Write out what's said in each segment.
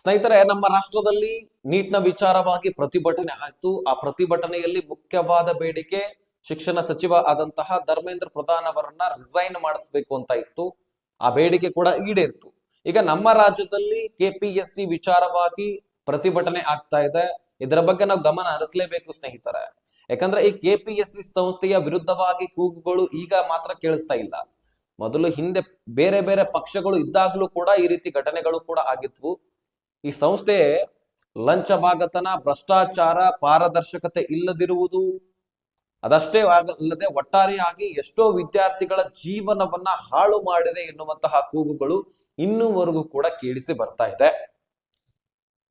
ಸ್ನೇಹಿತರೆ, ನಮ್ಮ ರಾಷ್ಟ್ರದಲ್ಲಿ ನೀಟ್ನ ವಿಚಾರವಾಗಿ ಪ್ರತಿಭಟನೆ ಆಯ್ತು. ಆ ಪ್ರತಿಭಟನೆಯಲ್ಲಿ ಮುಖ್ಯವಾದ ಬೇಡಿಕೆ ಶಿಕ್ಷಣ ಸಚಿವ ಆದಂತಹ ಧರ್ಮೇಂದ್ರ ಪ್ರಧಾನ್ ಅವರನ್ನ ರಿಸೈನ್ ಮಾಡಿಸ್ಬೇಕು ಅಂತ ಇತ್ತು. ಆ ಬೇಡಿಕೆ ಕೂಡ ಈಡೇರಿತು. ಈಗ ನಮ್ಮ ರಾಜ್ಯದಲ್ಲಿ ಕೆಪಿಎಸ್ಸಿ ವಿಚಾರವಾಗಿ ಪ್ರತಿಭಟನೆ ಆಗ್ತಾ ಇದೆ. ಇದರ ಬಗ್ಗೆ ನಾವು ಗಮನ ಹರಿಸಲೇಬೇಕು ಸ್ನೇಹಿತರೆ. ಯಾಕಂದ್ರೆ ಈ ಕೆಪಿಎಸ್ಸಿ ಸಂಸ್ಥೆಯ ವಿರುದ್ಧವಾಗಿ ಕೂಗುಗಳು ಈಗ ಮಾತ್ರ ಕೇಳಿಸ್ತಾ ಇಲ್ಲ. ಮೊದಲು ಹಿಂದೆ ಬೇರೆ ಬೇರೆ ಪಕ್ಷಗಳು ಇದ್ದಾಗ್ಲೂ ಕೂಡ ಈ ರೀತಿ ಘಟನೆಗಳು ಕೂಡ ಆಗಿದ್ವು. ಈ ಸಂಸ್ಥೆ ಲಂಚ ಬಾಗತನ, ಭ್ರಷ್ಟಾಚಾರ, ಪಾರದರ್ಶಕತೆ ಇಲ್ಲದಿರುವುದು, ಅದಷ್ಟೇ ಅಲ್ಲದೆ ಒಟ್ಟಾರೆಯಾಗಿ ಎಷ್ಟೋ ವಿದ್ಯಾರ್ಥಿಗಳ ಜೀವನವನ್ನ ಹಾಳು ಮಾಡಿದೆ ಎನ್ನುವಂತಹ ಕೂಗುಗಳು ಇನ್ನೂವರೆಗೂ ಕೂಡ ಕೇಳಿಸಿ ಬರ್ತಾ ಇದೆ.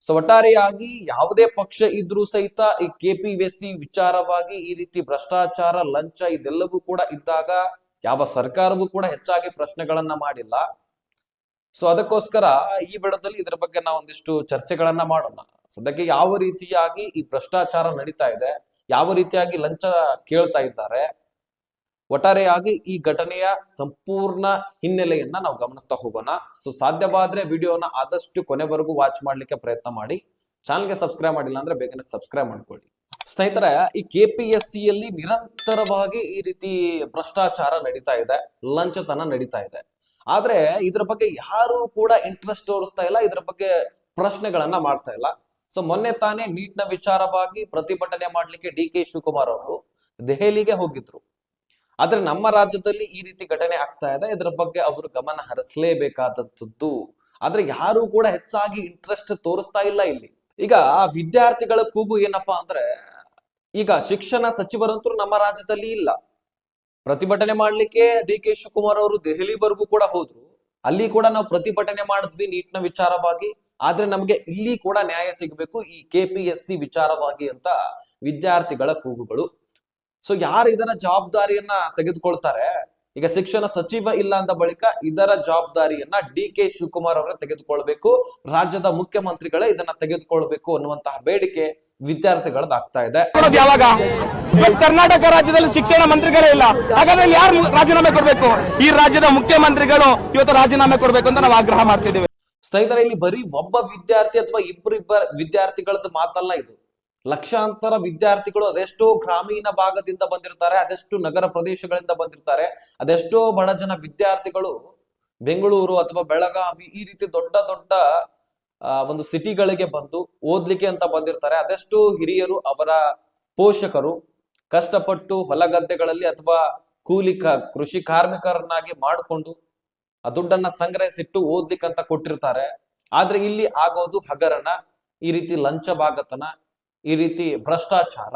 ಸೊ ಒಟ್ಟಾರೆಯಾಗಿ ಯಾವುದೇ ಪಕ್ಷ ಇದ್ರೂ ಸಹಿತ ಈ ಕೆಪಿಎಸ್ಸಿ ವಿಚಾರವಾಗಿ ಈ ರೀತಿ ಭ್ರಷ್ಟಾಚಾರ, ಲಂಚ ಇದೆಲ್ಲವೂ ಕೂಡ ಇದ್ದಾಗ ಯಾವ ಸರ್ಕಾರವೂ ಕೂಡ ಹೆಚ್ಚಾಗಿ ಪ್ರಶ್ನೆಗಳನ್ನ ಮಾಡಿಲ್ಲ. ಸೊ ಅದಕ್ಕೋಸ್ಕರ ಈ ವಿಡಿಯೋದಲ್ಲಿ ಇದರ ಬಗ್ಗೆ ನಾವು ಒಂದಿಷ್ಟು ಚರ್ಚೆಗಳನ್ನ ಮಾಡೋಣ. ಸದ್ಯಕ್ಕೆ ಯಾವ ರೀತಿಯಾಗಿ ಈ ಭ್ರಷ್ಟಾಚಾರ ನಡೀತಾ ಇದೆ, ಯಾವ ರೀತಿಯಾಗಿ ಲಂಚ ಕೇಳ್ತಾ ಇದ್ದಾರೆ, ಒಟ್ಟಾರೆಯಾಗಿ ಈ ಘಟನೆಯ ಸಂಪೂರ್ಣ ಹಿನ್ನೆಲೆಯನ್ನ ನಾವು ಗಮನಿಸ್ತಾ ಹೋಗೋಣ. ಸೊ ಸಾಧ್ಯವಾದ್ರೆ ವಿಡಿಯೋನ ಆದಷ್ಟು ಕೊನೆವರೆಗೂ ವಾಚ್ ಮಾಡ್ಲಿಕ್ಕೆ ಪ್ರಯತ್ನ ಮಾಡಿ. ಚಾನಲ್ಗೆ ಸಬ್ಸ್ಕ್ರೈಬ್ ಮಾಡಿಲ್ಲ ಅಂದ್ರೆ ಬೇಗನೆ ಸಬ್ಸ್ಕ್ರೈಬ್ ಮಾಡ್ಕೊಳ್ಳಿ. ಸ್ನೇಹಿತರೆ, ಈ ಕೆಪಿಎಸ್ಸಿಯಲ್ಲಿ ನಿರಂತರವಾಗಿ ಈ ರೀತಿ ಭ್ರಷ್ಟಾಚಾರ ನಡೀತಾ ಇದೆ, ಲಂಚತನ ನಡೀತಾ ಇದೆ. ಆದ್ರೆ ಇದ್ರ ಬಗ್ಗೆ ಯಾರು ಕೂಡ ಇಂಟ್ರೆಸ್ಟ್ ತೋರಿಸ್ತಾ ಇಲ್ಲ, ಇದ್ರ ಬಗ್ಗೆ ಪ್ರಶ್ನೆಗಳನ್ನ ಮಾಡ್ತಾ ಇಲ್ಲ. ಸೊ ಮೊನ್ನೆ ತಾನೇ ನೀಟ್ನ ವಿಚಾರವಾಗಿ ಪ್ರತಿಭಟನೆ ಮಾಡ್ಲಿಕ್ಕೆ ಡಿ.ಕೆ. ಶಿವಕುಮಾರ್ ಅವರು ದೆಹಲಿಗೆ ಹೋಗಿದ್ರು. ಆದ್ರೆ ನಮ್ಮ ರಾಜ್ಯದಲ್ಲಿ ಈ ರೀತಿ ಘಟನೆ ಆಗ್ತಾ ಇದೆ, ಇದ್ರ ಬಗ್ಗೆ ಅವರು ಗಮನ ಹರಿಸಲೇಬೇಕಾದದ್ದು. ಆದ್ರೆ ಯಾರು ಕೂಡ ಹೆಚ್ಚಾಗಿ ಇಂಟ್ರೆಸ್ಟ್ ತೋರಿಸ್ತಾ ಇಲ್ಲ ಇಲ್ಲಿ. ಈಗ ವಿದ್ಯಾರ್ಥಿಗಳ ಕೂಗು ಏನಪ್ಪಾ ಅಂದ್ರೆ, ಈಗ ಶಿಕ್ಷಣ ಸಚಿವರಂತೂ ನಮ್ಮ ರಾಜ್ಯದಲ್ಲಿ ಇಲ್ಲ. ಪ್ರತಿಭಟನೆ ಮಾಡ್ಲಿಕ್ಕೆ ಡಿ.ಕೆ. ಶಿವಕುಮಾರ್ ಅವರು ದೆಹಲಿವರೆಗೂ ಕೂಡ ಹೋದ್ರು. ಅಲ್ಲಿ ಕೂಡ ನಾವು ಪ್ರತಿಭಟನೆ ಮಾಡಿದ್ವಿ ನೀಟ್ನ ವಿಚಾರವಾಗಿ. ಆದ್ರೆ ನಮ್ಗೆ ಇಲ್ಲಿ ಕೂಡ ನ್ಯಾಯ ಸಿಗಬೇಕು ಈ ಕೆಪಿಎಸ್ಸಿ ವಿಚಾರವಾಗಿ ಅಂತ ವಿದ್ಯಾರ್ಥಿಗಳ ಕೂಗುಗಳು. ಸೊ ಯಾರು ಇದರ ಜವಾಬ್ದಾರಿಯನ್ನ ತೆಗೆದುಕೊಳ್ತಾರೆ? ಈಗ ಶಿಕ್ಷಣ ಸಚಿವ ಇಲ್ಲ ಅಂದ ಬಳಿಕ ಇದರ ಜವಾಬ್ದಾರಿಯನ್ನ ಡಿ.ಕೆ. ಶಿವಕುಮಾರ್ ಅವರೇ ತೆಗೆದುಕೊಳ್ಬೇಕು, ರಾಜ್ಯದ ಮುಖ್ಯಮಂತ್ರಿಗಳೇ ಇದನ್ನ ತೆಗೆದುಕೊಳ್ಬೇಕು ಅನ್ನುವಂತಹ ಬೇಡಿಕೆ ವಿದ್ಯಾರ್ಥಿಗಳದ್ದಾಗ್ತಾ ಇದೆ. ಯಾವಾಗ ಕರ್ನಾಟಕ ರಾಜ್ಯದಲ್ಲಿ ಶಿಕ್ಷಣ ಮಂತ್ರಿಗಳೇ ಇಲ್ಲ, ಹಾಗಾದ್ರೆ ಯಾರು ರಾಜೀನಾಮೆ ಕೊಡ್ಬೇಕು? ಈ ರಾಜ್ಯದ ಮುಖ್ಯಮಂತ್ರಿಗಳು ಇವತ್ತು ರಾಜೀನಾಮೆ ಕೊಡ್ಬೇಕು ಅಂತ ನಾವು ಆಗ್ರಹ ಮಾಡ್ತಿದ್ದೇವೆ. ಸ್ನೇಹಿತರೆ, ಇಲ್ಲಿ ಬರೀ ಒಬ್ಬ ವಿದ್ಯಾರ್ಥಿ ಅಥವಾ ಇಬ್ಬರಿಬ್ಬ ವಿದ್ಯಾರ್ಥಿಗಳದ್ದು ಮಾತಲ್ಲ ಇದು. ಲಕ್ಷಾಂತರ ವಿದ್ಯಾರ್ಥಿಗಳು, ಅದೆಷ್ಟೋ ಗ್ರಾಮೀಣ ಭಾಗದಿಂದ ಬಂದಿರ್ತಾರೆ, ಅದೆಷ್ಟು ನಗರ ಪ್ರದೇಶಗಳಿಂದ ಬಂದಿರ್ತಾರೆ, ಅದೆಷ್ಟೋ ಬಡ ಜನ ವಿದ್ಯಾರ್ಥಿಗಳು ಬೆಂಗಳೂರು ಅಥವಾ ಬೆಳಗಾವಿ ಈ ರೀತಿ ದೊಡ್ಡ ದೊಡ್ಡ ಒಂದು ಸಿಟಿಗಳಿಗೆ ಬಂದು ಓದ್ಲಿಕ್ಕೆ ಅಂತ ಬಂದಿರ್ತಾರೆ. ಅದೆಷ್ಟೋ ಹಿರಿಯರು, ಅವರ ಪೋಷಕರು ಕಷ್ಟಪಟ್ಟು ಹೊಲಗದ್ದೆಗಳಲ್ಲಿ ಅಥವಾ ಕೃಷಿ ಕಾರ್ಮಿಕರನ್ನಾಗಿ ಮಾಡಿಕೊಂಡು ಆ ದುಡ್ಡನ್ನ ಸಂಗ್ರಹಿಸಿಟ್ಟು ಓದ್ಲಿಕ್ಕಂತ ಕೊಟ್ಟಿರ್ತಾರೆ. ಆದ್ರೆ ಇಲ್ಲಿ ಆಗೋದು ಹಗರಣ, ಈ ರೀತಿ ಲಂಚ ಬಾಗತನ, ಈ ರೀತಿ ಭ್ರಷ್ಟಾಚಾರ.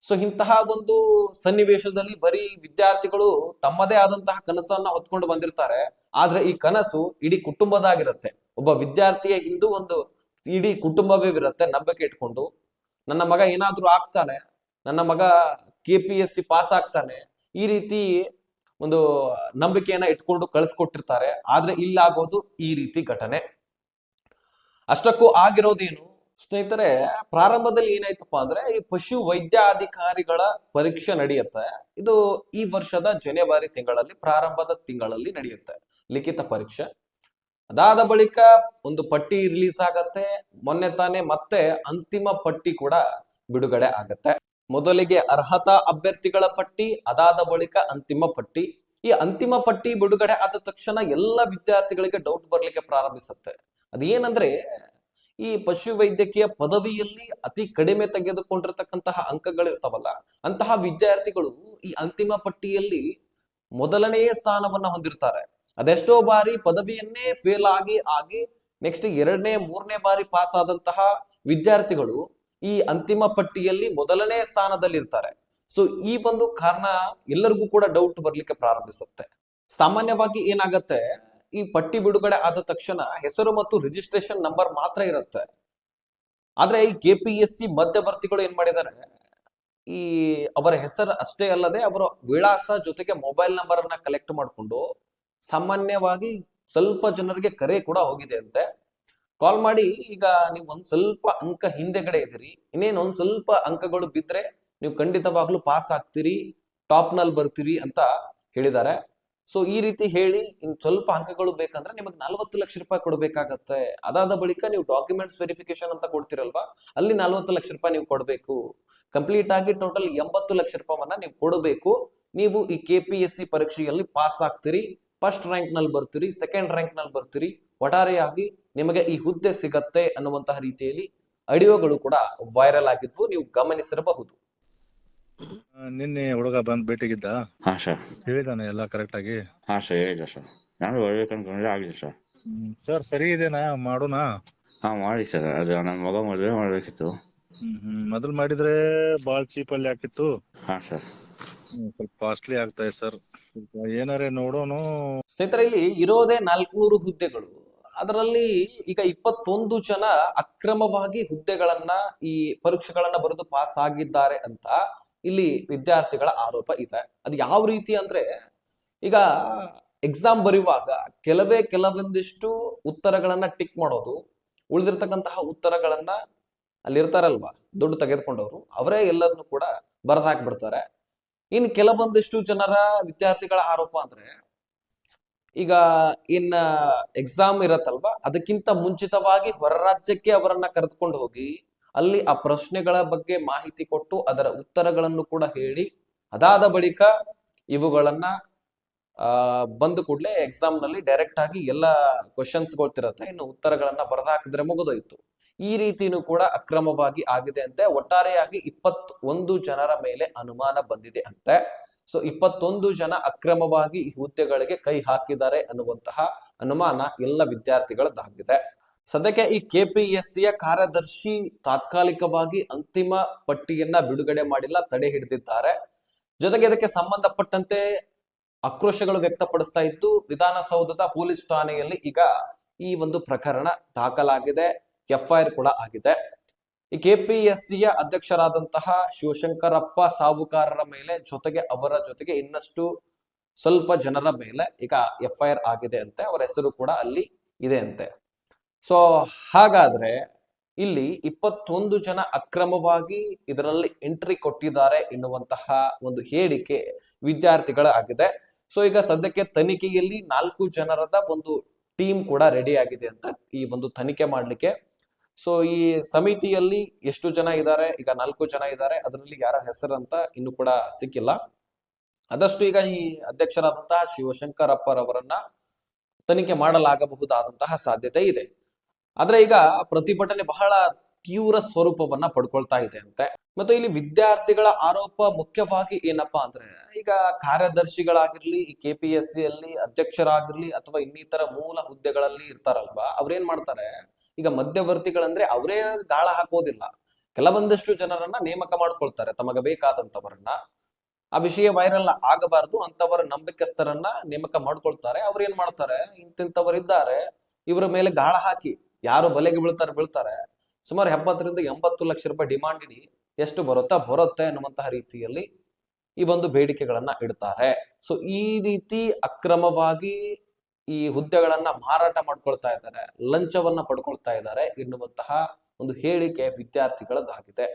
ಸೊ ಇಂತಹ ಒಂದು ಸನ್ನಿವೇಶದಲ್ಲಿ ಬರೀ ವಿದ್ಯಾರ್ಥಿಗಳು ತಮ್ಮದೇ ಆದಂತಹ ಕನಸನ್ನ ಹೊತ್ಕೊಂಡು ಬಂದಿರ್ತಾರೆ. ಆದ್ರೆ ಈ ಕನಸು ಇಡೀ ಕುಟುಂಬದಾಗಿರುತ್ತೆ. ಒಬ್ಬ ವಿದ್ಯಾರ್ಥಿಯ ಹಿಂದೂ ಒಂದು ಇಡೀ ಕುಟುಂಬವೇ ಇರುತ್ತೆ, ನಂಬಿಕೆ ಇಟ್ಕೊಂಡು ನನ್ನ ಮಗ ಏನಾದ್ರೂ ಆಗ್ತಾನೆ, ನನ್ನ ಮಗ ಕೆಪಿಎಸ್ಸಿ ಪಾಸ್ ಆಗ್ತಾನೆ, ಈ ರೀತಿ ಒಂದು ನಂಬಿಕೆಯನ್ನ ಇಟ್ಕೊಂಡು ಕಳಿಸ್ಕೊಟ್ಟಿರ್ತಾರೆ. ಆದ್ರೆ ಇಲ್ಲಾಗೋದು ಈ ರೀತಿ ಘಟನೆ. ಅಷ್ಟಕ್ಕೂ ಆಗಿರೋದೇನು ಸ್ನೇಹಿತರೆ, ಪ್ರಾರಂಭದಲ್ಲಿ ಏನಾಯ್ತಪ್ಪ ಅಂದ್ರೆ, ಈ ಪಶು ವೈದ್ಯಾಧಿಕಾರಿಗಳ ಪರೀಕ್ಷೆ ನಡೆಯುತ್ತೆ. ಇದು ಈ ವರ್ಷದ ಜನವರಿ ತಿಂಗಳಲ್ಲಿ, ಪ್ರಾರಂಭದ ತಿಂಗಳಲ್ಲಿ ನಡೆಯುತ್ತೆ ಲಿಖಿತ ಪರೀಕ್ಷೆ. ಅದಾದ ಬಳಿಕ ಒಂದು ಪಟ್ಟಿ ರಿಲೀಸ್ ಆಗತ್ತೆ. ಮೊನ್ನೆ ತಾನೇ ಮತ್ತೆ ಅಂತಿಮ ಪಟ್ಟಿ ಕೂಡ ಬಿಡುಗಡೆ ಆಗತ್ತೆ. ಮೊದಲಿಗೆ ಅರ್ಹತಾ ಅಭ್ಯರ್ಥಿಗಳ ಪಟ್ಟಿ, ಅದಾದ ಬಳಿಕ ಅಂತಿಮ ಪಟ್ಟಿ. ಈ ಅಂತಿಮ ಪಟ್ಟಿ ಬಿಡುಗಡೆ ಆದ ತಕ್ಷಣ ಎಲ್ಲ ವಿದ್ಯಾರ್ಥಿಗಳಿಗೆ ಡೌಟ್ ಬರ್ಲಿಕ್ಕೆ ಪ್ರಾರಂಭಿಸುತ್ತೆ. ಅದೇನಂದ್ರೆ, ಈ ಪಶು ವೈದ್ಯಕೀಯ ಪದವಿಯಲ್ಲಿ ಅತಿ ಕಡಿಮೆ ತೆಗೆದುಕೊಂಡಿರ್ತಕ್ಕಂತಹ ಅಂಕಗಳಿರ್ತಾವಲ್ಲ, ಅಂತಹ ವಿದ್ಯಾರ್ಥಿಗಳು ಈ ಅಂತಿಮ ಪಟ್ಟಿಯಲ್ಲಿ ಮೊದಲನೆಯ ಸ್ಥಾನವನ್ನ ಹೊಂದಿರ್ತಾರೆ. ಅದೆಷ್ಟೋ ಬಾರಿ ಪದವಿಯನ್ನೇ ಫೇಲ್ ಆಗಿ ನೆಕ್ಸ್ಟ್ 2ನೇ 3ನೇ ಬಾರಿ ಪಾಸ್ ಆದಂತಹ ವಿದ್ಯಾರ್ಥಿಗಳು ಈ ಅಂತಿಮ ಪಟ್ಟಿಯಲ್ಲಿ ಮೊದಲನೇ ಸ್ಥಾನದಲ್ಲಿ ಇರ್ತಾರೆ. ಸೊ ಈ ಒಂದು ಕಾರಣ ಎಲ್ಲರಿಗೂ ಕೂಡ ಡೌಟ್ ಬರ್ಲಿಕ್ಕೆ ಪ್ರಾರಂಭಿಸುತ್ತೆ. ಸಾಮಾನ್ಯವಾಗಿ ಏನಾಗತ್ತೆ, ಈ ಪಟ್ಟಿ ಬಿಡುಗಡೆ ಆದ ತಕ್ಷಣ ಹೆಸರು ಮತ್ತು ರಿಜಿಸ್ಟ್ರೇಷನ್ ನಂಬರ್ ಮಾತ್ರ ಇರುತ್ತೆ. ಆದ್ರೆ ಈ ಕೆಪಿಎಸ್ಸಿ ಮಧ್ಯವರ್ತಿಗಳು ಏನ್ ಮಾಡಿದ್ದಾರೆ, ಈ ಅವರ ಹೆಸರು ಅಷ್ಟೇ ಅಲ್ಲದೆ ಅವರ ವಿಳಾಸ ಜೊತೆಗೆ ಮೊಬೈಲ್ ನಂಬರ್ ಅನ್ನ ಕಲೆಕ್ಟ್ ಮಾಡಿಕೊಂಡು ಸಾಮಾನ್ಯವಾಗಿ ಸ್ವಲ್ಪ ಜನರಿಗೆ ಕರೆ ಕೂಡ ಹೋಗಿದೆ ಅಂತೆ. ಕಾಲ್ ಮಾಡಿ, ಈಗ ನೀವು ಒಂದ್ ಸ್ವಲ್ಪ ಅಂಕ ಹಿಂದೆಗಡೆ ಇದ್ದೀರಿ, ಇನ್ನೇನು ಒಂದ್ ಸ್ವಲ್ಪ ಅಂಕಗಳು ಬಿದ್ರೆ ನೀವು ಖಂಡಿತವಾಗ್ಲೂ ಪಾಸ್ ಆಗ್ತೀರಿ, ಟಾಪ್ ನಲ್ಲಿ ಬರ್ತೀರಿ ಅಂತ ಹೇಳಿದ್ದಾರೆ. ಸೊ ಈ ರೀತಿ ಹೇಳಿ ಇನ್ ಸ್ವಲ್ಪ ಅಂಕಗಳು ಬೇಕಂದ್ರೆ ನಿಮಗೆ 40 ಲಕ್ಷ ರೂಪಾಯಿ ಕೊಡ್ಬೇಕಾಗತ್ತೆ. ಅದಾದ ಬಳಿಕ ನೀವು ಡಾಕ್ಯುಮೆಂಟ್ಸ್ ವೆರಿಫಿಕೇಶನ್ ಅಂತ ಕೊಡ್ತಿರಲ್ವಾ, ಅಲ್ಲಿ 40 ಲಕ್ಷ ರೂಪಾಯಿ ನೀವು ಕೊಡಬೇಕು. ಕಂಪ್ಲೀಟ್ ಆಗಿ ಟೋಟಲ್ 80 ಲಕ್ಷ ರೂಪಾಯಿವನ್ನ ನೀವು ಕೊಡಬೇಕು. ನೀವು ಈ KPSC ಪರೀಕ್ಷೆಯಲ್ಲಿ ಪಾಸ್ ಆಗ್ತೀರಿ, ಫಸ್ಟ್ ರ್ಯಾಂಕ್ ನಲ್ಲಿ ಬರ್ತೀರಿ, ಸೆಕೆಂಡ್ ರ್ಯಾಂಕ್ ನಲ್ಲಿ ಬರ್ತೀರಿ, ಒಟ್ಟಾರೆಯಾಗಿ ನಿಮಗೆ ಈ ಹುದ್ದೆ ಸಿಗತ್ತೆ ಅನ್ನುವಂತಹ ರೀತಿಯಲ್ಲಿ ಆಡಿಯೋಗಳು ಕೂಡ ವೈರಲ್ ಆಗಿದ್ವು, ನೀವು ಗಮನಿಸಿರಬಹುದು. ನಿನ್ನೆ ಹುಡುಗ ಬಂದ್ ಭೇಟಿಗಿದ್ದ, ಹಾ ಸರ್. ಹೇಳಿದಾನೆ ಎಲ್ಲ ಕರೆಕ್ಟ್ ಆಗಿ. ಹಾ ಸರ್, ಹೇಳಿದೆ ಸರ್. ನಾನು ಬರ್ಬೇಕು ಅನ್ಕೊಂಡ್ರೆ ಆಗಿದೆ ಸರ್. ಸರ್ ಸರಿ ಇದೆನಾ, ಮಾಡೋಣ? ಹಾ ಮಾಡಿ ಸರ್. ಅದು ನನ್ನ ಮಗ ಮದುವೆ ಮಾಡ್ಬೇಕಿತ್ತು. ಮೊದಲ್ ಮಾಡಿದ್ರೆ ಬಾಳ್ ಚೀಪ್ ಅಲ್ಲಿ ಆಗ್ತಿತ್ತು. ಹಾ ಸರ್. ಸ್ವಲ್ಪ ಕಾಸ್ಟ್ಲಿ ಆಗ್ತಾ ಇದೆ ಸರ್. ಏನಾರೇ ನೋಡೋಣ. ಸ್ನೇಹಿತರೆ, ಇಲ್ಲಿ ಇರೋದೇ 400 ಹುದ್ದೆಗಳು. ಅದರಲ್ಲಿ ಈಗ 21 ಜನ ಅಕ್ರಮವಾಗಿ ಹುದ್ದೆಗಳನ್ನ ಈ ಪರೀಕ್ಷೆಗಳನ್ನ ಬರೆದು ಪಾಸ್ ಆಗಿದ್ದಾರೆ ಅಂತ ಇಲ್ಲಿ ವಿದ್ಯಾರ್ಥಿಗಳ ಆರೋಪ ಇದೆ. ಅದು ಯಾವ ರೀತಿ ಅಂದ್ರೆ, ಈಗ ಎಕ್ಸಾಮ್ ಬರೆಯುವಾಗ ಕೆಲವೊಂದಿಷ್ಟು ಉತ್ತರಗಳನ್ನ ಟಿಕ್ ಮಾಡೋದು, ಉಳಿದಿರ್ತಕ್ಕಂತಹ ಉತ್ತರಗಳನ್ನ ಅಲ್ಲಿರ್ತಾರಲ್ವಾ ದುಡ್ಡು ತೆಗೆದುಕೊಂಡವರು, ಅವರೇ ಎಲ್ಲರನ್ನು ಕೂಡ ಬರೆದಾಕ್ಬಿಡ್ತಾರೆ. ಇನ್ ಕೆಲವೊಂದಿಷ್ಟು ಜನರ ವಿದ್ಯಾರ್ಥಿಗಳ ಆರೋಪ ಅಂದ್ರೆ, ಈಗ ಇನ್ನ ಎಕ್ಸಾಮ್ ಇರತ್ತಲ್ವಾ, ಅದಕ್ಕಿಂತ ಮುಂಚಿತವಾಗಿ ಹೊರ ರಾಜ್ಯಕ್ಕೆ ಅವರನ್ನ ಕರೆದುಕೊಂಡು ಹೋಗಿ ಅಲ್ಲಿ ಆ ಪ್ರಶ್ನೆಗಳ ಬಗ್ಗೆ ಮಾಹಿತಿ ಕೊಟ್ಟು ಅದರ ಉತ್ತರಗಳನ್ನು ಕೂಡ ಹೇಳಿ, ಅದಾದ ಬಳಿಕ ಇವುಗಳನ್ನ ಬಂದ ಕೂಡಲೇ ಎಕ್ಸಾಮ್ ನಲ್ಲಿ ಡೈರೆಕ್ಟ್ ಆಗಿ ಎಲ್ಲ ಕ್ವಶನ್ಸ್ ಗೊತ್ತಿರತ್ತೆ, ಇನ್ನು ಉತ್ತರಗಳನ್ನ ಬರೆದಾಕಿದ್ರೆ ಮುಗಿದೋಯ್ತು. ಈ ರೀತಿನೂ ಕೂಡ ಅಕ್ರಮವಾಗಿ ಆಗಿದೆ ಅಂತೆ. ಒಟ್ಟಾರೆಯಾಗಿ 21 ಜನರ ಮೇಲೆ ಅನುಮಾನ ಬಂದಿದೆ ಅಂತೆ. ಸೊ 21 ಜನ ಅಕ್ರಮವಾಗಿ ಈ ಹುದ್ದೆಗಳಿಗೆ ಕೈ ಹಾಕಿದ್ದಾರೆ ಅನ್ನುವಂತಹ ಅನುಮಾನ ಎಲ್ಲ ವಿದ್ಯಾರ್ಥಿಗಳದ್ದಾಗಿದೆ. ಸದ್ಯಕ್ಕೆ ಈ KPSCಯ ಕಾರ್ಯದರ್ಶಿ ತಾತ್ಕಾಲಿಕವಾಗಿ ಅಂತಿಮ ಪಟ್ಟಿಯನ್ನ ಬಿಡುಗಡೆ ಮಾಡಿಲ್ಲ, ತಡೆ ಹಿಡಿದಿದ್ದಾರೆ. ಜೊತೆಗೆ ಇದಕ್ಕೆ ಸಂಬಂಧಪಟ್ಟಂತೆ ಆಕ್ರೋಶಗಳು ವ್ಯಕ್ತಪಡಿಸ್ತಾ ಇದ್ದು, ವಿಧಾನಸೌಧದ ಪೊಲೀಸ್ ಠಾಣೆಯಲ್ಲಿ ಈಗ ಈ ಒಂದು ಪ್ರಕರಣ ದಾಖಲಾಗಿದೆ, FIR ಕೂಡ ಆಗಿದೆ. ಈ KPSCಯ ಅಧ್ಯಕ್ಷರಾದಂತಹ ಶಿವಶಂಕರಪ್ಪ ಸಾವುಕಾರರ ಮೇಲೆ ಜೊತೆಗೆ ಅವರ ಜೊತೆಗೆ ಇನ್ನಷ್ಟು ಸ್ವಲ್ಪ ಜನರ ಮೇಲೆ ಈಗ FIR ಆಗಿದೆ ಅಂತೆ, ಅವರ ಹೆಸರು ಕೂಡ ಅಲ್ಲಿ ಇದೆ ಅಂತೆ. ಸೊ ಹಾಗಾದ್ರೆ ಇಲ್ಲಿ 21 ಜನ ಅಕ್ರಮವಾಗಿ ಇದರಲ್ಲಿ ಎಂಟ್ರಿ ಕೊಟ್ಟಿದ್ದಾರೆ ಎನ್ನುವಂತಹ ಒಂದು ಹೇಳಿಕೆ ವಿದ್ಯಾರ್ಥಿಗಳ ಆಗಿದೆ. ಸೊ ಈಗ ಸದ್ಯಕ್ಕೆ ತನಿಖೆಯಲ್ಲಿ 4 ಜನರದ ಒಂದು ಟೀಮ್ ಕೂಡ ರೆಡಿ ಆಗಿದೆ ಅಂತ ಈ ಒಂದು ತನಿಖೆ ಮಾಡ್ಲಿಕ್ಕೆ. ಸೊ ಈ ಸಮಿತಿಯಲ್ಲಿ ಎಷ್ಟು ಜನ ಇದ್ದಾರೆ, ಈಗ 4 ಜನ ಇದ್ದಾರೆ, ಅದರಲ್ಲಿ ಯಾರ ಹೆಸರಂತ ಇನ್ನು ಕೂಡ ಸಿಕ್ಕಿಲ್ಲ. ಆದಷ್ಟು ಈಗ ಈ ಅಧ್ಯಕ್ಷರಾದಂತಹ ಶಿವಶಂಕರಪ್ಪರವರನ್ನ ತನಿಖೆ ಮಾಡಲಾಗಬಹುದಾದಂತಹ ಸಾಧ್ಯತೆ ಇದೆ. ಆದ್ರೆ ಈಗ ಪ್ರತಿಭಟನೆ ಬಹಳ ತೀವ್ರ ಸ್ವರೂಪವನ್ನ ಪಡ್ಕೊಳ್ತಾ ಇದೆ ಅಂತೆ. ಮತ್ತು ಇಲ್ಲಿ ವಿದ್ಯಾರ್ಥಿಗಳ ಆರೋಪ ಮುಖ್ಯವಾಗಿ ಏನಪ್ಪಾ ಅಂದ್ರೆ, ಈಗ ಕಾರ್ಯದರ್ಶಿಗಳಾಗಿರ್ಲಿ, ಈ KPSCಯಲ್ಲಿ ಅಧ್ಯಕ್ಷರಾಗಿರ್ಲಿ ಅಥವಾ ಇನ್ನಿತರ ಮೂಲ ಹುದ್ದೆಗಳಲ್ಲಿ ಇರ್ತಾರಲ್ವಾ, ಅವ್ರೇನ್ ಮಾಡ್ತಾರೆ, ಈಗ ಮಧ್ಯವರ್ತಿಗಳಂದ್ರೆ ಅವರೇ ಗಾಳ ಹಾಕೋದಿಲ್ಲ, ಕೆಲವೊಂದಷ್ಟು ಜನರನ್ನ ನೇಮಕ ಮಾಡ್ಕೊಳ್ತಾರೆ ತಮಗೆ ಬೇಕಾದಂತವರನ್ನ. ಆ ವಿಷಯ ವೈರಲ್ ಆಗಬಾರ್ದು ಅಂತವರ ನಂಬಿಕಸ್ಥರನ್ನ ನೇಮಕ ಮಾಡ್ಕೊಳ್ತಾರೆ. ಅವ್ರು ಏನ್ ಮಾಡ್ತಾರೆ, ಇಂತಿಂತವರಿದ್ದಾರೆ, ಇವರ ಮೇಲೆ ಗಾಳ ಹಾಕಿ ಯಾರು ಬಲೆಗೆ ಬೀಳ್ತಾರೆ, ಸುಮಾರು 70 ರಿಂದ 80 ಲಕ್ಷ ರೂಪಾಯಿ ಡಿಮಾಂಡ್ ಇಡಿ, ಎಷ್ಟು ಬರುತ್ತೆ ಅನ್ನುವಂತಹ ರೀತಿಯಲ್ಲಿ ಈ ಒಂದು ಬೇಡಿಕೆಗಳನ್ನ ಇಡ್ತಾರೆ. ಸೊ ಈ ರೀತಿ ಅಕ್ರಮವಾಗಿ ಈ ಹುದ್ದೆಗಳನ್ನ ಮಾರಾಟ ಮಾಡ್ಕೊಳ್ತಾ ಇದ್ದಾರೆ, ಲಂಚವನ್ನ ಪಡ್ಕೊಳ್ತಾ ಇದ್ದಾರೆ ಎನ್ನುವಂತಹ ಒಂದು ಹೇಳಿಕೆ ವಿದ್ಯಾರ್ಥಿಗಳದ್ದಾಗಿದೆ.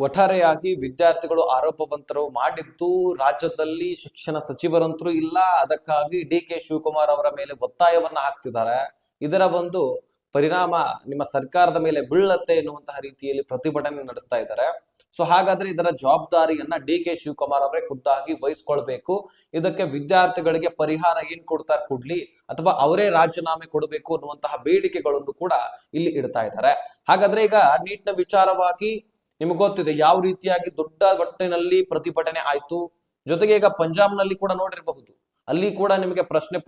ಒಟ್ಟಾರೆಯಾಗಿ ವಿದ್ಯಾರ್ಥಿಗಳು ಆರೋಪವಂತರು ಮಾಡಿದ್ದು, ರಾಜ್ಯದಲ್ಲಿ ಶಿಕ್ಷಣ ಸಚಿವರಂತರೂ ಇಲ್ಲ, ಅದಕ್ಕಾಗಿ DK ಶಿವಕುಮಾರ್ ಅವರ ಮೇಲೆ ಒತ್ತಾಯವನ್ನ ಹಾಕ್ತಿದ್ದಾರೆ. ಇದರ ಒಂದು ಪರಿಣಾಮ ನಿಮ್ಮ ಸರ್ಕಾರದ ಮೇಲೆ ಬೀಳತ್ತೆ ಎನ್ನುವಂತಹ ರೀತಿಯಲ್ಲಿ ಪ್ರತಿಭಟನೆ ನಡೆಸ್ತಾ ಇದ್ದಾರೆ. ಸೊ ಹಾಗಾದ್ರೆ ಇದರ ಜವಾಬ್ದಾರಿಯನ್ನ DK ಶಿವಕುಮಾರ್ ಅವರೇ ಖುದ್ದಾಗಿ ವಹಿಸ್ಕೊಳ್ಬೇಕು. ಇದಕ್ಕೆ ವಿದ್ಯಾರ್ಥಿಗಳಿಗೆ ಪರಿಹಾರ ಏನ್ ಕೊಡ್ಲಿ, ಅಥವಾ ಅವರೇ ರಾಜೀನಾಮೆ ಕೊಡಬೇಕು ಅನ್ನುವಂತಹ ಬೇಡಿಕೆಗಳನ್ನು ಕೂಡ ಇಲ್ಲಿ ಇಡ್ತಾ ಇದ್ದಾರೆ. ಹಾಗಾದ್ರೆ ಈಗ ನೀಟ್ನ ವಿಚಾರವಾಗಿ ನಿಮ್ಗೆ ಗೊತ್ತಿದೆ ಯಾವ ರೀತಿಯಾಗಿ ದೊಡ್ಡ ಮಟ್ಟಿನಲ್ಲಿ ಪ್ರತಿಭಟನೆ ಆಯ್ತು. ಜೊತೆಗೆ ಈಗ ಪಂಜಾಬ್ನಲ್ಲಿ ಕೂಡ ನೋಡಿರಬಹುದು, ಅಲ್ಲಿ ಕೂಡ ನಿಮಗೆ ಪ್ರಶ್ನೆ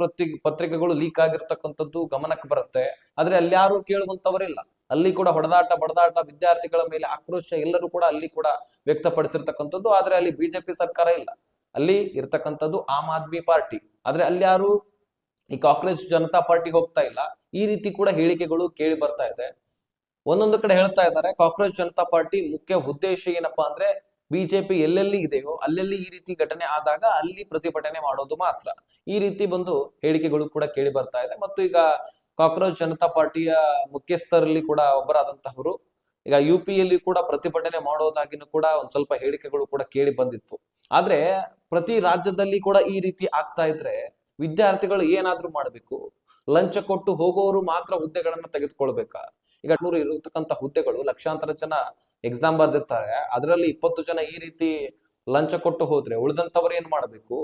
ಪತ್ರಿಕೆಗಳು ಲೀಕ್ ಆಗಿರ್ತಕ್ಕಂಥದ್ದು ಗಮನಕ್ಕೆ ಬರುತ್ತೆ. ಆದ್ರೆ ಅಲ್ಲಿ ಯಾರು ಕೇಳುವಂತವರಿಲ್ಲ, ಅಲ್ಲಿ ಕೂಡ ಹೊಡೆದಾಟ ಬಡದಾಟ, ವಿದ್ಯಾರ್ಥಿಗಳ ಮೇಲೆ ಆಕ್ರೋಶ ಎಲ್ಲರೂ ಕೂಡ ಅಲ್ಲಿ ಕೂಡ ವ್ಯಕ್ತಪಡಿಸಿರ್ತಕ್ಕಂಥದ್ದು. ಆದ್ರೆ ಅಲ್ಲಿ BJP ಸರ್ಕಾರ ಇಲ್ಲ, ಅಲ್ಲಿ ಇರ್ತಕ್ಕಂಥದ್ದು ಆಮ್ ಆದ್ಮಿ ಪಾರ್ಟಿ. ಆದ್ರೆ ಅಲ್ಲಿ ಯಾರು ಈ ಕಾಂಗ್ರೆಸ್ ಜನತಾ ಪಾರ್ಟಿ ಹೋಗ್ತಾ ಇಲ್ಲ. ಈ ರೀತಿ ಕೂಡ ಹೇಳಿಕೆಗಳು ಕೇಳಿ ಬರ್ತಾ ಇದೆ. ಒಂದೊಂದು ಕಡೆ ಹೇಳ್ತಾ ಇದ್ದಾರೆ, ಕಾಂಗ್ರೆಸ್ ಜನತಾ ಪಾರ್ಟಿ ಮುಖ್ಯ ಉದ್ದೇಶ ಏನಪ್ಪಾ ಅಂದ್ರೆ, BJP ಎಲ್ಲೆಲ್ಲಿ ಇದೆಯೋ ಅಲ್ಲೆಲ್ಲಿ ಈ ರೀತಿ ಘಟನೆ ಆದಾಗ ಅಲ್ಲಿ ಪ್ರತಿಭಟನೆ ಮಾಡೋದು ಮಾತ್ರ. ಈ ರೀತಿ ಬಂದು ಹೇಳಿಕೆಗಳು ಕೂಡ ಕೇಳಿ ಬರ್ತಾ ಇದೆ. ಮತ್ತು ಈಗ ಕಾಂಗ್ರೆಸ್ ಜನತಾ ಪಾರ್ಟಿಯ ಮುಖ್ಯಸ್ಥರಲ್ಲಿ ಕೂಡ ಒಬ್ಬರಾದಂತಹವರು ಈಗ UPಯಲ್ಲಿ ಕೂಡ ಪ್ರತಿಭಟನೆ ಮಾಡೋದಾಗಿನೂ ಕೂಡ ಒಂದ್ ಸ್ವಲ್ಪ ಹೇಳಿಕೆಗಳು ಕೂಡ ಕೇಳಿ ಬಂದಿದ್ವು. ಆದ್ರೆ ಪ್ರತಿ ರಾಜ್ಯದಲ್ಲಿ ಕೂಡ ಈ ರೀತಿ ಆಗ್ತಾ ಇದ್ರೆ ವಿದ್ಯಾರ್ಥಿಗಳು ಏನಾದ್ರೂ ಮಾಡಬೇಕು? ಲಂಚ ಕೊಟ್ಟು ಹೋಗೋರು ಮಾತ್ರ ಹುದ್ದೆಗಳನ್ನ ತೆಗೆದುಕೊಳ್ಬೇಕಾ? ಈಗ 100 ಇರತಕ್ಕಂತ ಹುದ್ದೆಗಳು ಲಕ್ಷಾಂತರ ಜನ ಎಕ್ಸಾಮ್ ಬರ್ದಿರ್ತಾರೆ, ಅದರಲ್ಲಿ 20 ಜನ ಈ ರೀತಿ ಲಂಚ ಕೊಟ್ಟು ಹೋದ್ರೆ ಉಳಿದಂತವ್ರು ಏನ್ ಮಾಡ್ಬೇಕು?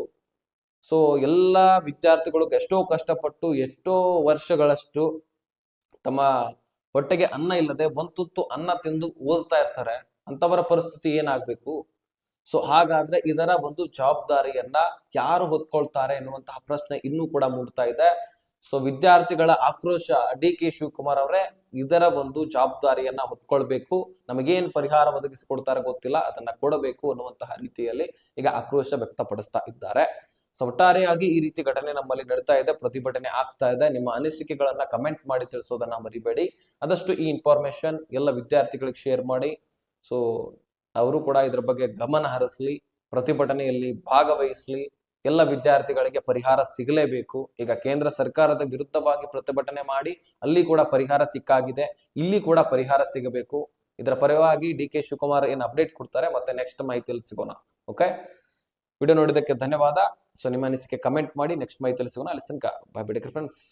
ಸೊ ಎಲ್ಲಾ ವಿದ್ಯಾರ್ಥಿಗಳು ಎಷ್ಟೋ ಕಷ್ಟಪಟ್ಟು ಎಷ್ಟೋ ವರ್ಷಗಳಷ್ಟು ತಮ್ಮ ಹೊಟ್ಟೆಗೆ ಅನ್ನ ಇಲ್ಲದೆ ಒಂದು ತುತ್ತು ಅನ್ನ ತಿಂದು ಓದ್ತಾ ಇರ್ತಾರೆ. ಅಂತವರ ಪರಿಸ್ಥಿತಿ ಏನಾಗ್ಬೇಕು? ಸೊ ಹಾಗಾದ್ರೆ ಇದರ ಒಂದು ಜವಾಬ್ದಾರಿಯನ್ನ ಯಾರು ಹೊತ್ಕೊಳ್ತಾರೆ ಎನ್ನುವಂತಹ ಪ್ರಶ್ನೆ ಇನ್ನೂ ಕೂಡ ಮೂಡ್ತಾ ಇದೆ. ಸೊ ವಿದ್ಯಾರ್ಥಿಗಳ ಆಕ್ರೋಶ, DK ಶಿವಕುಮಾರ್ ಅವರೇ ಇದರ ಒಂದು ಜವಾಬ್ದಾರಿಯನ್ನ ಹೊತ್ಕೊಳ್ಬೇಕು. ನಮಗೇನ್ ಪರಿಹಾರ ಒದಗಿಸಿಕೊಡ್ತಾರೆ ಗೊತ್ತಿಲ್ಲ, ಅದನ್ನ ಕೊಡಬೇಕು ಅನ್ನುವಂತಹ ರೀತಿಯಲ್ಲಿ ಈಗ ಆಕ್ರೋಶ ವ್ಯಕ್ತಪಡಿಸ್ತಾ ಇದ್ದಾರೆ. ಸೊ ಒಟ್ಟಾರೆಯಾಗಿ ಈ ರೀತಿ ಘಟನೆ ನಮ್ಮಲ್ಲಿ ನಡೀತಾ ಇದೆ, ಪ್ರತಿಭಟನೆ ಆಗ್ತಾ ಇದೆ. ನಿಮ್ಮ ಅನಿಸಿಕೆಗಳನ್ನ ಕಮೆಂಟ್ ಮಾಡಿ ತಿಳಿಸೋದನ್ನ ಮರಿಬೇಡಿ. ಆದಷ್ಟು ಈ ಇನ್ಫಾರ್ಮೇಶನ್ ಎಲ್ಲ ವಿದ್ಯಾರ್ಥಿಗಳಿಗೆ ಶೇರ್ ಮಾಡಿ. ಸೊ ಅವರು ಕೂಡ ಇದ್ರ ಬಗ್ಗೆ ಗಮನ ಹರಿಸ್ಲಿ, ಪ್ರತಿಭಟನೆಯಲ್ಲಿ ಭಾಗವಹಿಸ್ಲಿ. ಎಲ್ಲ ವಿದ್ಯಾರ್ಥಿಗಳಿಗೆ ಪರಿಹಾರ ಸಿಗಲೇಬೇಕು. ಈಗ ಕೇಂದ್ರ ಸರ್ಕಾರದ ವಿರುದ್ಧವಾಗಿ ಪ್ರತಿಭಟನೆ ಮಾಡಿ ಅಲ್ಲಿ ಕೂಡ ಪರಿಹಾರ ಸಿಕ್ಕಾಗಿದೆ, ಇಲ್ಲಿ ಕೂಡ ಪರಿಹಾರ ಸಿಗಬೇಕು. ಇದರ ಪರವಾಗಿ DK ಶಿವಕುಮಾರ್ ಏನ್ ಅಪ್ಡೇಟ್ ಕೊಡ್ತಾರೆ ಮತ್ತೆ ನೆಕ್ಸ್ಟ್ ಮಾಹಿತಿಯಲ್ಲಿ ಸಿಗೋಣ. ಓಕೆ, ವಿಡಿಯೋ ನೋಡಿದಕ್ಕೆ ಧನ್ಯವಾದ. ಸೊ ನಿಮ್ಮ ಅನಿಸಿಕೆ ಕಮೆಂಟ್ ಮಾಡಿ, ನೆಕ್ಸ್ಟ್ ಮಾಹಿತಿಯಲ್ಲಿ ಸಿಗೋಣ. ಅಲ್ಲಿ ತನಕ ಬೈ ಬಿಡಿ ಫ್ರೆಂಡ್ಸ್.